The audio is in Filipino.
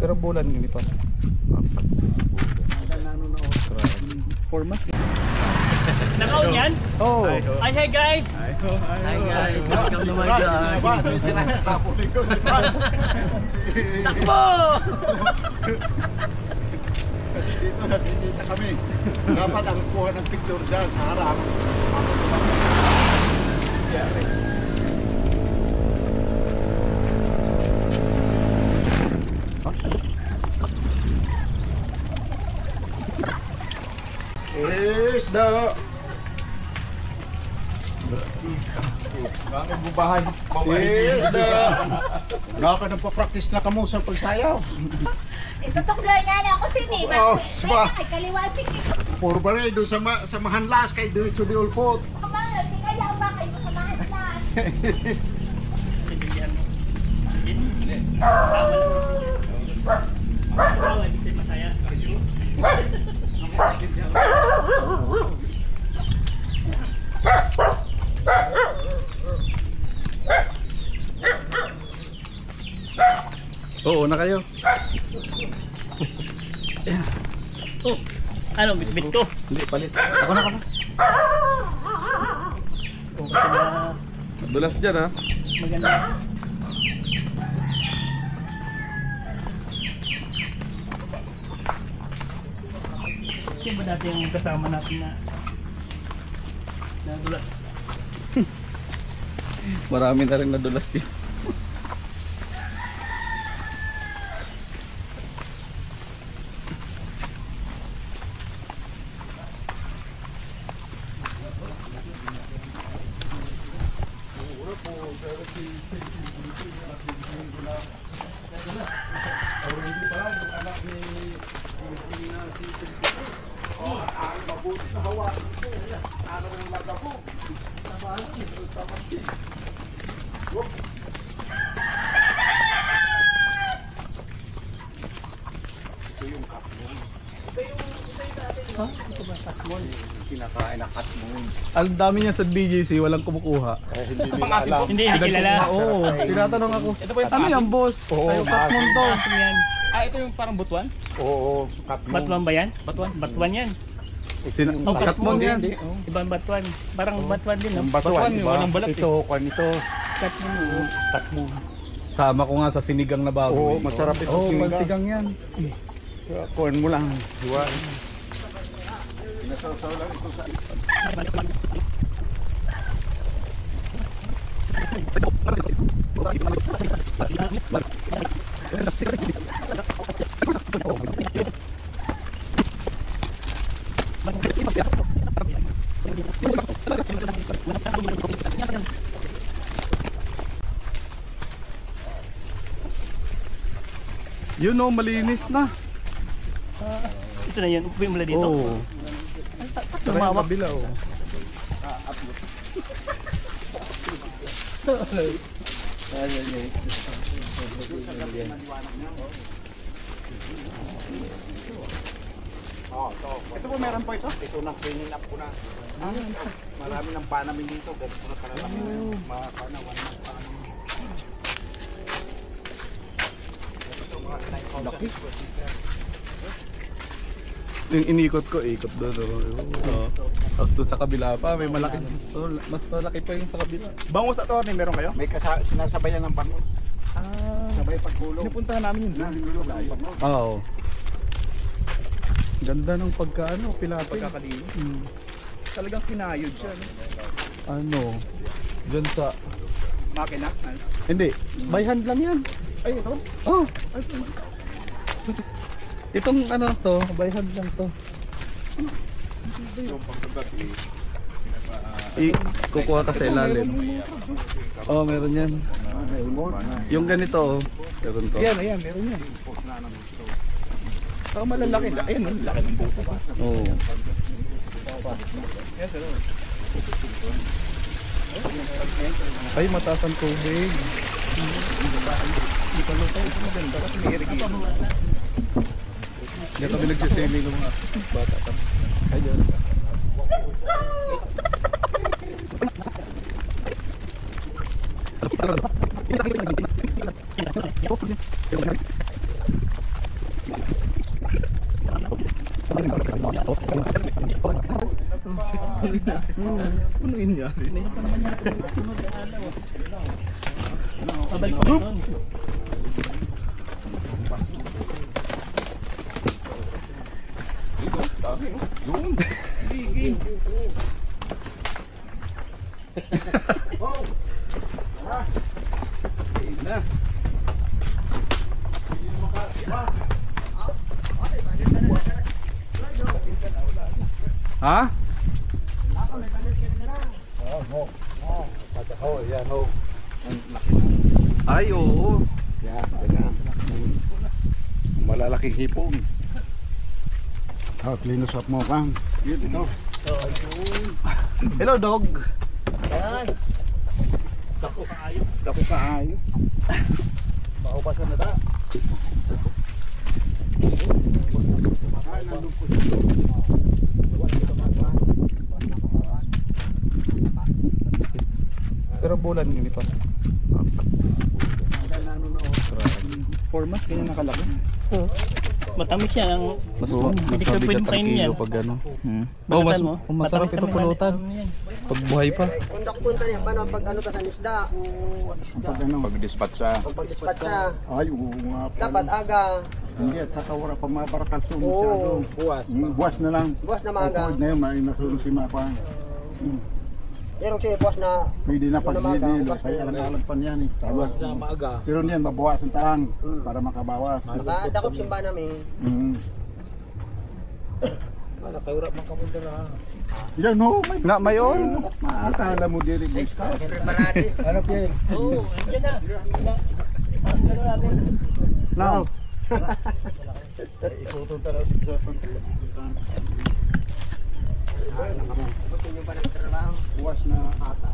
Pero bulan gini pa. For months. Nakaon yan? Oh. Hi, hey guys! Hi guys, welcome to my vlog. Takbo! Kasi dito nakikita kami. Dapat ang kuha ng picture dyan sa harap. Isda! Bakit bubahan? Isda! Naka nagpa-practice na kamo sa pagsayaw. Itutukloy nga na ako sini. Oh, May swa. na kay kaliwasig ni Puro ba rin doon sa mahanlas kay diretso di ulpot. Kamal. Di kaya ba kayo makamahan na? Oo na kayo. Oh, ano, bitbit ko? Hindi, palit. Ako na. Oh, kasi na Dulas dyan ha. maganda. Yan ba dati yung kasama natin na nadulas? Marami na rin nadulas din. Kinakain na cut mo. Ang dami niya sa BGC, walang kumukuha. Hindi nila alam. Hindi kilala. Oo, tinatanong ako. Ito ba yung Ano paasim? yan, boss? Oo, Tayo katmon to. Asim yan. Ah, ito yung parang butuan? Oo, cut mo. Batuan ba yan? Batuan? Batuan yan. Oh, katmon yan. Ibang batuan. Parang batuan din, no? Ang batuan, Batuan, diba? walang balat, Ito, kwan ito. Cut mo. Cut mo. Sama ko nga sa sinigang na baboy. Oo, masarap ito. Oo, sinigang. pansigang yan. Kuhan mo lang. Diba? Yun o, malinis na. Ito na yan. Upuin mo lang dito. Oo. Tara yung Lumawak. kabila o. Ito po meron po ito. Ito na, cleaning up ko na. Marami ng panamin dito. Ganito na karalaki. Mga panawan ng panamin. Laki. Yung inikot ko, ikot doon. Oo. Tapos doon sa kabila pa, may malaki. Mas malaki pa yung sa kabila. Bangus at attorney, meron kayo? May sinasabayan ng bangon. Sabay paghulog. Pinupuntahan namin yun. Oo. Ganda ng pagkaano, pilapil. Pagkakalinis. Hmm. Talagang kinayod siya. No? Ano, dyan sa... Makina. Hindi, by hand lang yan. Ay, ito. Oh, itong ano to, by hand lang to. Kukuha ka sa ilalim. Oh, meron yan. Yung ganito, meron to. Ayan, ayan, meron yan. Saka malalaki. Ayan, laki ng buto pa. Oo. Yes, hello. Ay, mataas ang tubig. Hindi pa luto. Ito maganda kasi may irrigation. Hindi kami nagsiswimming ng mga bata pa. Ayun. Punuin niya. Meron pa naman yata sunod na alaw. Pabalik pa doon. Doon. Sige. Na. Ha? Oh, yan oh. Ay, oo. Yan, yan. Malalaking hipon. Oh, clean up mo kang. Yun ito. Hello, dog. Dako kaayo. Maubasan na ta. Pero bulan yun pa. 4 months ganyan nakalaki. Matamis yan. Ang, Mas hindi ka mabigat pwedeng ang kainin yan. kilo pag ano. Balatan Oh, masarap ito matamis-tamis pulutan. ano yan. Pag buhay pa. Kung punta niya, paano pag ano ta sa isda? Pag ano, Pag-dispatch siya. Kung pag-dispatch siya, ay oo nga pala. dapat aga, Hindi at saka wala pa mabarakasyon Oo. masyado. Buwas. Buwas na lang. buwas na maaga. Pagkawad na yun, may nasunod si Mapa. Pero siya buwas na, Pwede na Una pag-dili, maaga, kaya alang-alang pa niyan eh. Buwas na maaga. Pero niyan, mabawas ang taang para makabawas. nakadakot simba namin. Nakayurap man kapunta na. Yan no, may Na, mayon. maakala mo dili gusto. Preparati. Ano yan? Oo, andyan na. Ano natin? Now. Ikuto talaga sa pagkakutan. Butin yung pa ng trabaho. Buwas na ata.